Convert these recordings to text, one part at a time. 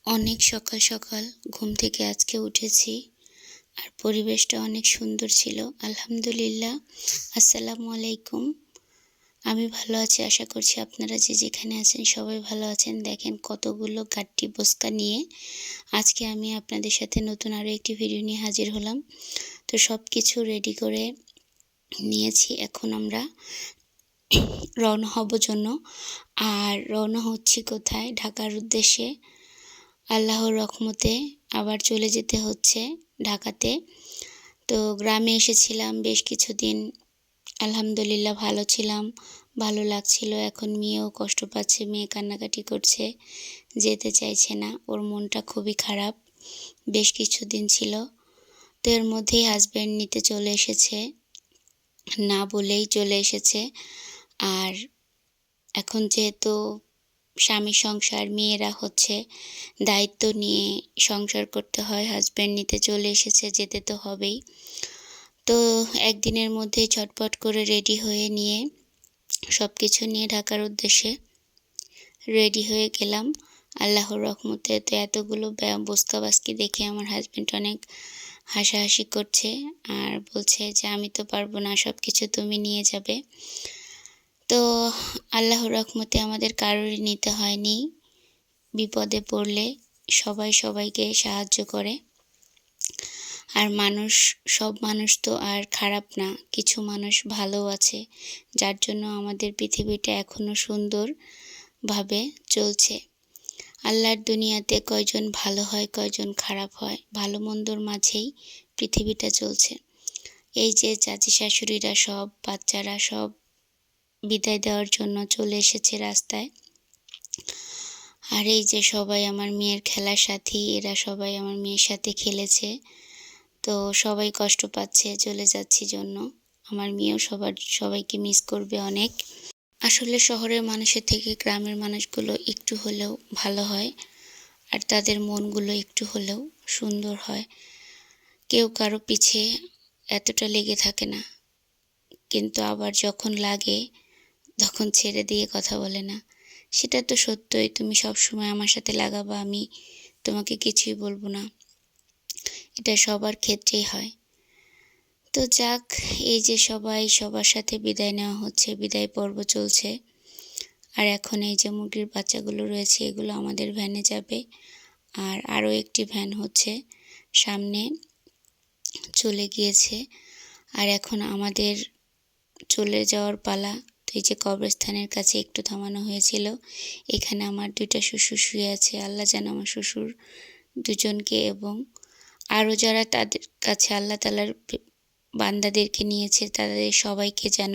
অনেক সকাল সকাল ঘুম থেকে আজকে উঠেছি আর পরিবেশটা অনেক সুন্দর ছিল। আলহামদুলিল্লাহ। আসসালামু আলাইকুম। আমি ভালো আছি, আশা করছি আপনারা যে যেখানে আছেন সবাই ভালো আছেন। দেখেন কতগুলো গাট্টি বস্তা নিয়ে আজকে আমি আপনাদের সাথে নতুন আরও একটি ভিডিও নিয়ে হাজির হলাম। তো সব কিছু রেডি করে নিয়েছি, এখন আমরা রওনা হব জন্য। আর রওনা হচ্ছি কোথায়? ঢাকার উদ্দেশ্যে। আল্লাহর রহমতে আবার চলে যেতে হচ্ছে ঢাকাতে। তো গ্রামে এসেছিলাম বেশ কিছুদিন, আলহামদুলিল্লাহ ভালো ছিলাম, ভালো লাগছিল। এখন মেয়েও কষ্ট পাচ্ছে, মেয়ে কান্নাকাটি করছে, যেতে চাইছে না, ওর মনটা খুবই খারাপ। বেশ কিছুদিন ছিল, তো এর মধ্যেই হাজব্যান্ড নিতে চলে এসেছে, না বলেই চলে এসেছে। আর এখন যেহেতু স্বামী সংসার, মেয়েরা হচ্ছে দায়িত্ব নিয়ে সংসার করতে হয়, হাজব্যান্ড নিতে চলে এসেছে, যেতে তো হবেই। তো একদিনের মধ্যেই ঝটপট করে রেডি হয়ে নিয়ে সব কিছু নিয়ে ঢাকার উদ্দেশ্যে রেডি হয়ে গেলাম। আল্লাহর রহমতে তো এতগুলো বস্তা বাস্কি দেখে আমার হাজব্যান্ড অনেক হাসাহাসি করছে আর বলছে যে আমি তো পারবো না, সব কিছু তুমি নিয়ে যাবে। তো আল্লাহর রহমতে আমাদের কারোরই নিতে হয়নি। বিপদে পড়লে সবাই সবাইকে সাহায্য করে। আর মানুষ, সব মানুষ তো আর খারাপ না, কিছু মানুষ ভালো আছে, যার জন্য আমাদের পৃথিবীটা এখনো সুন্দরভাবে চলছে। আল্লাহর দুনিয়াতে কয়জন ভালো হয়, কয়জন খারাপ হয়, ভালো মন্দর মাঝেই পৃথিবীটা চলছে। এই যে চাচি শাশুড়িরা সব, বাচ্চারা সব বিদায় দেওয়ার জন্য চলে এসেছে রাস্তায়। আর এই যে সবাই আমার মেয়ের খেলার সাথী, এরা সবাই আমার মেয়ের সাথে খেলেছে। তো সবাই কষ্ট পাচ্ছে চলে যাচ্ছি জন্য। আমার মেয়েও সবাইকে মিস করবে অনেক। আসলে শহরের মানুষের থেকে গ্রামের মানুষগুলো একটু হলেও ভালো হয়, আর তাদের মনগুলো একটু হলেও সুন্দর হয়। কেউ কারো পিছে এতটা লেগে থাকে না, কিন্তু আবার যখন লাগে তখন ছেড়ে দিয়ে কথা বলে না। সেটা তো সত্যই, তুমি সবসময় আমার সাথে লাগাবা, আমি তোমাকে কিছুই বলবো না, এটা সবার ক্ষেত্রেই হয়। তো যাক, এই যে সবাই সবার সাথে বিদায় নেওয়া হচ্ছে, বিদায় পর্ব চলছে। আর এখন এই যে মুরগির বাচ্চাগুলো রয়েছে, এগুলো আমাদের ভ্যানে যাবে। আর আরও একটি ভ্যান হচ্ছে সামনে চলে গিয়েছে। আর এখন আমাদের চলে যাওয়ার পালা। তো এই যে কবরস্থানের কাছে একটু থামানো হয়েছিল, এখানে আমার দুইটা শ্বশুর শুয়ে আছে। আল্লাহ যেন আমার শ্বশুর দুজনকে এবং আরও যারা তাদের কাছে আল্লাহ তাআলার বান্দাদেরকে নিয়েছে তাদের সবাইকে যেন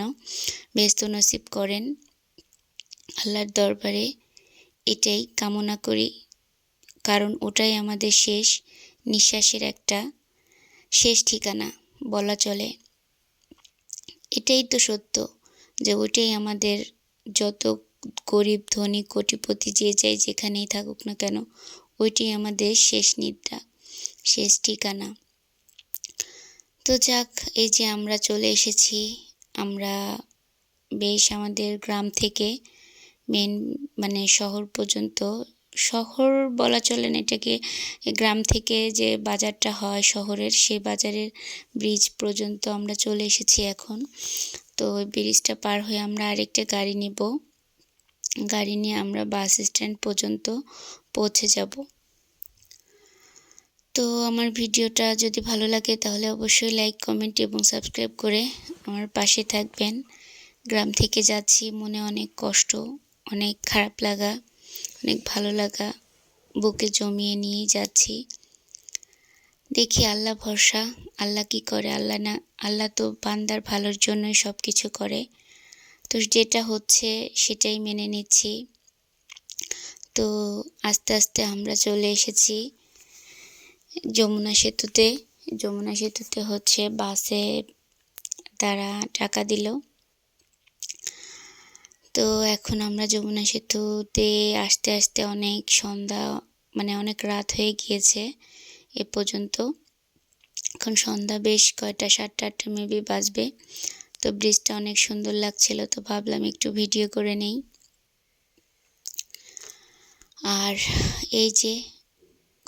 বেহেশত নসিব করেন। আল্লাহর দরবারে এটাই কামনা করি, কারণ ওটাই আমাদের শেষ নিঃশ্বাসের একটা শেষ ঠিকানা বলা চলে। এটাই তো সত্য যে ওইটাই আমাদের, যত গরিব ধনী কোটিপতি যে যাই যেখানেই থাকুক না কেন, ওইটাই আমাদের শেষ নিদ্রা, শেষ ঠিকানা। তো যাক, এই যে আমরা চলে এসেছি। আমরা বেশ আমাদের গ্রাম থেকে মেন মানে শহর পর্যন্ত, শহর বলা চলে না এটাকে, গ্রাম থেকে যে বাজারটা হয় শহরের, সেই বাজারের ব্রিজ পর্যন্ত আমরা চলে এসেছি এখন। তো ওই ব্রিজটা পার হয়ে আমরা আরেকটা গাড়ি নিব, গাড়ি নিয়ে আমরা বাস স্ট্যান্ড পর্যন্ত পৌঁছে যাব। তো আমার ভিডিওটা যদি ভালো লাগে তাহলে অবশ্যই লাইক, কমেন্ট এবং সাবস্ক্রাইব করে আমার পাশে থাকবেন। গ্রাম থেকে যাচ্ছি, মনে অনেক কষ্ট, অনেক খারাপ লাগা, অনেক ভালো লাগা বুকে জমিয়ে নিয়ে যাচ্ছি। দেখি আল্লাহ ভরসা, আল্লাহ কি করে। আল্লাহ তো বান্দার ভালোর জন্যই সব কিছু করে। তো যেটা হচ্ছে সেটাই মেনে নিচ্ছি। তো আস্তে আস্তে আমরা চলে এসেছি যমুনা সেতুতে। যমুনা সেতুতে হচ্ছে বাসে তারা টাকা দিল। তো এখন আমরা যমুনা সেতুতে আসতে আসতে অনেক সন্ধ্যা, মানে অনেক রাত হয়ে গিয়েছে এ পর্যন্ত। এখন সন্ধ্যা বেশ কয়টা 7টা-8টা মেবি বাজবে। তো ব্রিজটা অনেক সুন্দর লাগছিল, তো ভাবলাম একটু ভিডিও করে নেই। আর এই যে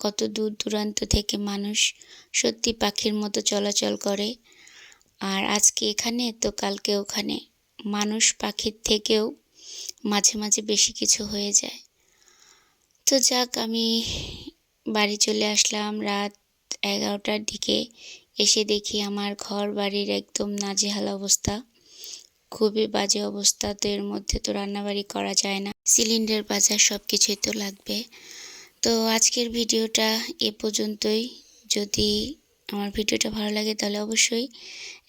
কত দূর দূরান্ত থেকে মানুষ সত্যি পাখির মতো চলাচল করে। আর আজকে এখানে তো কালকে ওখানে, মানুষ পাখির থেকেও মাঝে মাঝে বেশি কিছু হয়ে যায়। তো যাক, আমি বাড়ি চলে আসলাম রাত 11টার দিকে। এসে দেখি আমার ঘর বাড়ির একদম নাজেহাল অবস্থা, খুবই বাজে অবস্থা। তো এর মধ্যে তো রান্নাবাড়ি করা যায় না, সিলিন্ডার বাজার সব কিছুই তো লাগবে। তো আজকের ভিডিওটা এ পর্যন্তই। যদি আমার ভিডিওটা ভালো লাগে তাহলে অবশ্যই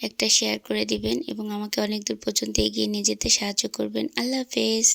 একটা শেয়ার করে দিবেন এবং আমাকে অনেক দূর পর্যন্ত এগিয়ে নিয়ে যেতে সাহায্য করবেন। আল্লাহ হাফেজ।